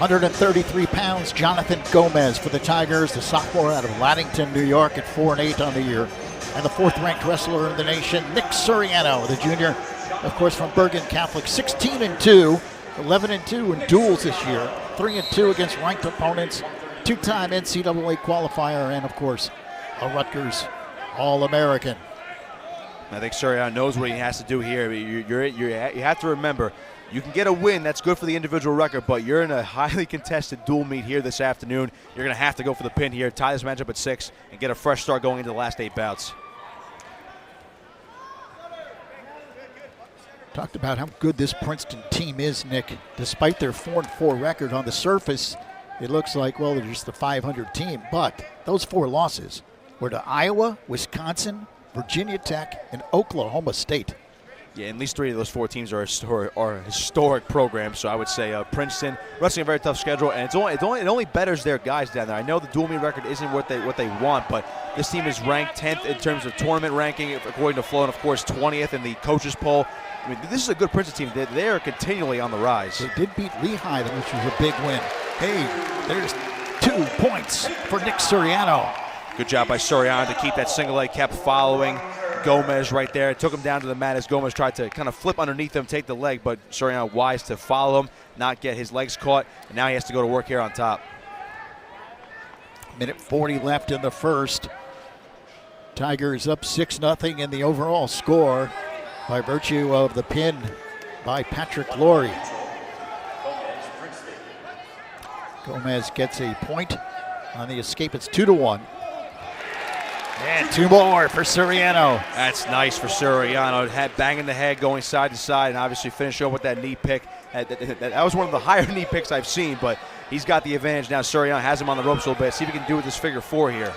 133 pounds, Jonathan Gomez for the Tigers, the sophomore out of Laddington, New York at 4-8 on the year. And the fourth-ranked wrestler in the nation, Nick Suriano, the junior, of course, from Bergen Catholic, 16-2, 11-2 in duels this year, 3-2 against ranked opponents, two-time NCAA qualifier, and, of course, a Rutgers All-American. I think Suriano knows what he has to do here. You have to remember, you can get a win, that's good for the individual record, but you're in a highly contested dual meet here this afternoon. You're going to have to go for the pin here, tie this matchup at 6, and get a fresh start going into the last 8 bouts. Talked about how good this Princeton team is, Nick. Despite their 4-4 record on the surface, it looks like, well, they're just a 500 team. But those 4 losses were to Iowa, Wisconsin, Virginia Tech, and Oklahoma State. Yeah, at least 3 of those 4 teams are historic programs. So I would say Princeton wrestling a very tough schedule, and it only betters their guys down there. I know the dual meet record isn't what they want, but this team is ranked 10th in terms of tournament ranking according to Flow, and of course 20th in the coaches poll. I mean, this is a good Princeton team. They are continually on the rise. They did beat Lehigh, which was a big win. Hey, there's 2 points for Nick Suriano. Good job by Suriano to keep that single leg, kept following Gomez right there. It took him down to the mat as Gomez tried to kind of flip underneath him, take the leg, but Suriano wise to follow him, not get his legs caught, and now he has to go to work here on top. Minute 40 left in the first. Tigers up 6-0 in the overall score by virtue of the pin by Patrick Laurie. Gomez gets a point on the escape. It's 2-1. And 2 more for Suriano. That's nice for Suriano. Banging the head, going side to side, and obviously finishing up with that knee pick. That was one of the higher knee picks I've seen, but he's got the advantage now. Suriano has him on the ropes a little bit. See if he can do with this figure 4 here.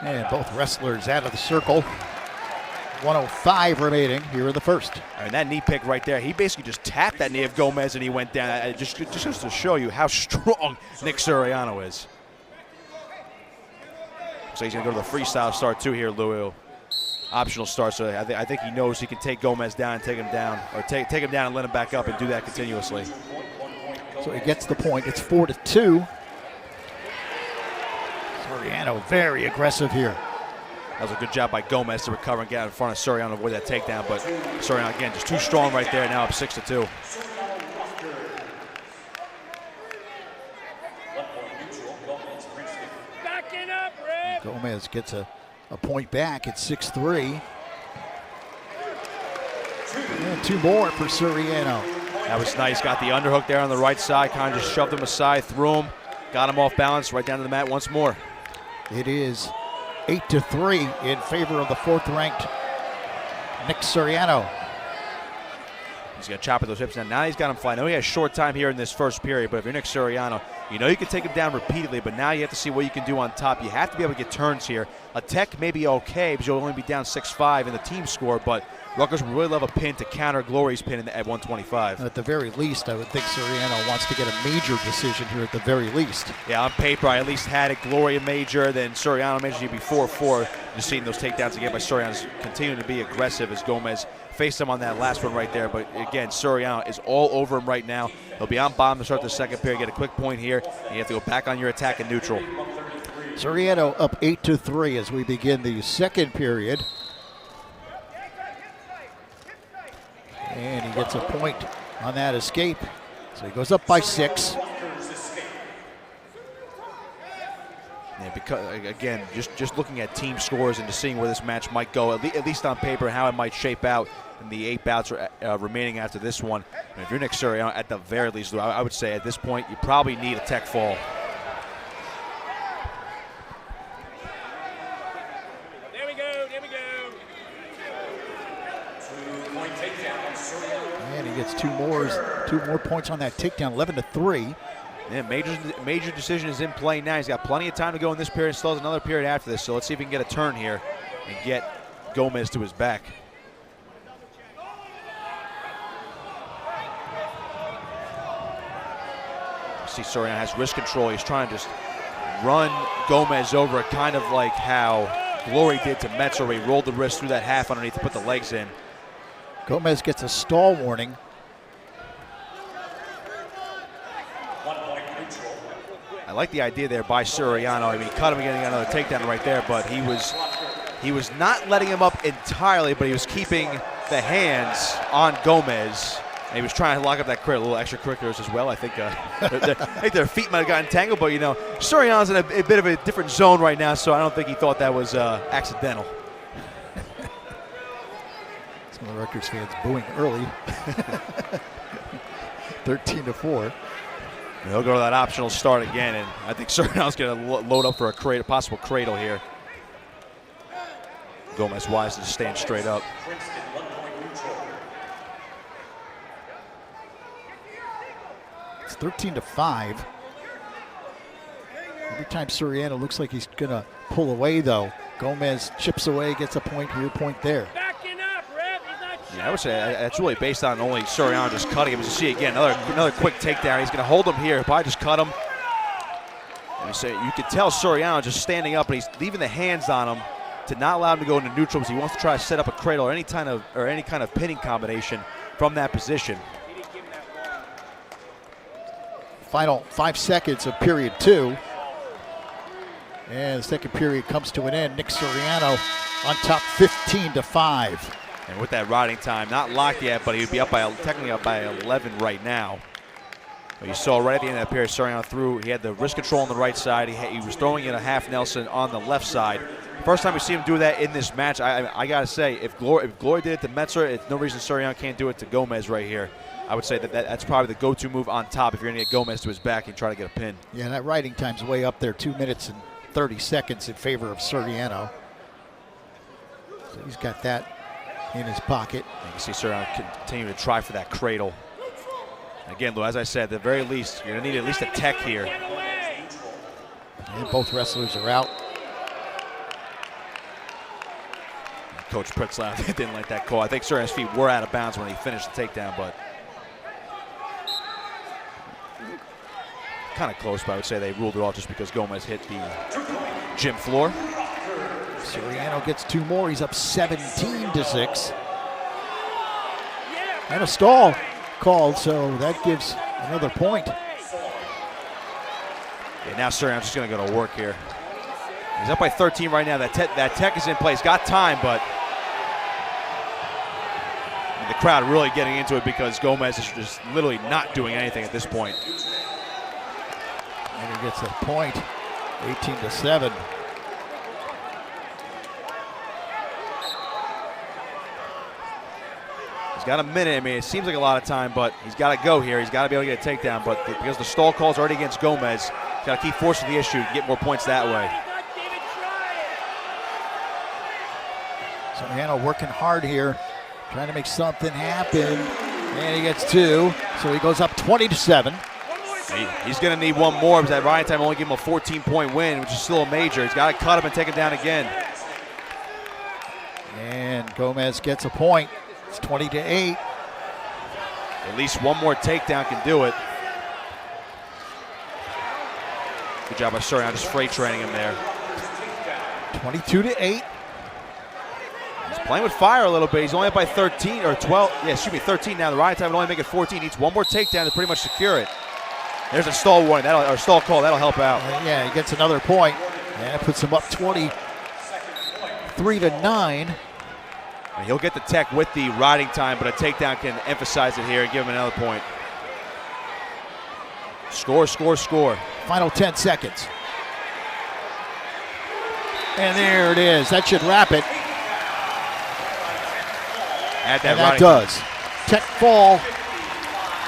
And both wrestlers out of the circle. 1:05 remaining here in the first. And that knee pick right there, he basically just tapped that knee of Gomez and he went down. It just goes to show you how strong Nick Suriano is. So he's going to go to the freestyle start too here, Louis. Optional start, so I think he knows he can take Gomez down and take him down, or take him down and let him back up and do that continuously. So he gets the point. It's 4-2. Suriano very aggressive here. That was a good job by Gomez to recover and get out in front of Suriano and avoid that takedown. But Suriano, again, just too strong right there. Now up 6-2. Gomez gets a point back at 6-3. And 2 more for Suriano. That was nice. Got the underhook there on the right side. Kind of just shoved him aside, threw him, got him off balance, right down to the mat once more. It is 8-3 in favor of the 4th-ranked Nick Suriano. He's going to chop at those hips now. Now he's got him flying. I know he has short time here in this first period, but if you're Nick Suriano, you know you can take him down repeatedly, but now you have to see what you can do on top. You have to be able to get turns here. A tech may be okay because you'll only be down 6-5 in the team score, but Rutgers would really love a pin to counter Glory's pin at 125. At the very least, I would think Suriano wants to get a major decision here at the very least. Yeah, on paper, I at least had it Glory a major, then Suriano major, you'd be 4-4. Just seeing those takedowns again by Suriano, continuing to be aggressive as Gomez faced him on that last one right there. But again, Suriano is all over him right now. He'll be on bottom to start the second period, get a quick point here, and you have to go back on your attack in neutral. Suriano up 8-3 as we begin the second period. And he gets a point on that escape. So he goes up by 6. Yeah, because again, just looking at team scores and just seeing where this match might go, at least on paper, how it might shape out in the 8 bouts remaining after this one. And if you're Nick Suriano, at the very least, I would say at this point, you probably need a tech fall. There we go. And he gets two more points on that takedown, 11-3. Yeah, major decision is in play now. He's got plenty of time to go in this period. Still has another period after this. So let's see if he can get a turn here and get Gomez to his back. See, Suriano has wrist control. He's trying to just run Gomez over, kind of like how Glory did to Metzer, where he rolled the wrist through that half underneath to put the legs in. Gomez gets a stall warning. I like the idea there by Suriano. I mean, cut him getting another takedown right there, but he was not letting him up entirely, but he was keeping the hands on Gomez. And he was trying to lock up that cradle, little extracurriculars as well. I think their feet might have gotten tangled, but Suriano's in a bit of a different zone right now, so I don't think he thought that was accidental. Some of the Rutgers fans booing early. 13-4. He'll go to that optional start again, and I think Suriano's going to load up for a possible cradle here. Gomez wise to stand straight up. It's 13-5. Every time Suriano looks like he's going to pull away, though, Gomez chips away, gets a point here, point there. Yeah, I would say that's really based on only Suriano just cutting him. As you see again, another quick takedown. He's going to hold him here. Probably just cut him. And you can tell Suriano just standing up, and he's leaving the hands on him to not allow him to go into neutral because he wants to try to set up a cradle or any kind of pinning combination from that position. Final 5 seconds of period 2. And the second period comes to an end. Nick Suriano on top 15-5. And with that riding time, not locked yet, but he would be technically up by 11 right now. But you saw right at the end of that period, Suriano threw. He had the wrist control on the right side. He was throwing in a half Nelson on the left side. First time we see him do that in this match. I got to say, if Glory did it to Metzer, it's no reason Suriano can't do it to Gomez right here. I would say that's probably the go-to move on top if you're going to get Gomez to his back and try to get a pin. Yeah, that riding time's way up there, 2 minutes and 30 seconds in favor of Suriano. So he's got that in his pocket. You can see Suriano continue to try for that cradle. Again, Lou, as I said, at the very least, you're going to need at least a tech here. And both wrestlers are out. Coach Pritzlaff didn't like that call. I think Suriano's feet were out of bounds when he finished the takedown, but kind of close, but I would say they ruled it off just because Gomez hit the gym floor. Suriano gets 2 more. He's up 17-6. And a stall called, so that gives another point. Yeah, now Suriano's just going to go to work here. He's up by 13 right now. That tech is in place. Got time, but the crowd really getting into it because Gomez is just literally not doing anything at this point. And he gets a point, 18-7. He's got a minute. I mean, it seems like a lot of time, but he's got to go here. He's got to be able to get a takedown, but because the stall call's already against Gomez, he's got to keep forcing the issue, get more points that way. Suriano working hard here, trying to make something happen. And he gets 2, so he goes up 20-7. He's going to need 1 more because that riding time only gave him a 14-point win, which is still a major. He's got to cut him and take him down again. And Gomez gets a point. It's 20-8. At least 1 more takedown can do it. Good job by Suriano just freight training him there. 22-8. He's playing with fire a little bit. He's only up by 13 or 12. Yeah, excuse me, 13 now. The riding time would only make it 14. He needs 1 more takedown to pretty much secure it. There's a stall warning, or stall call. That'll help out. Yeah, he gets another point. And that puts him up 23-9. And he'll get the tech with the riding time, but a takedown can emphasize it here and give him another point. Score, score, score. Final 10 seconds. And there it is. That should wrap it. And that does. Tech fall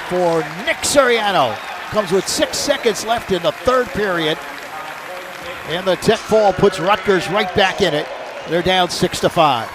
for Nick Suriano. Comes with 6 seconds left in the third period. And the tech fall puts Rutgers right back in it. They're down 6-5.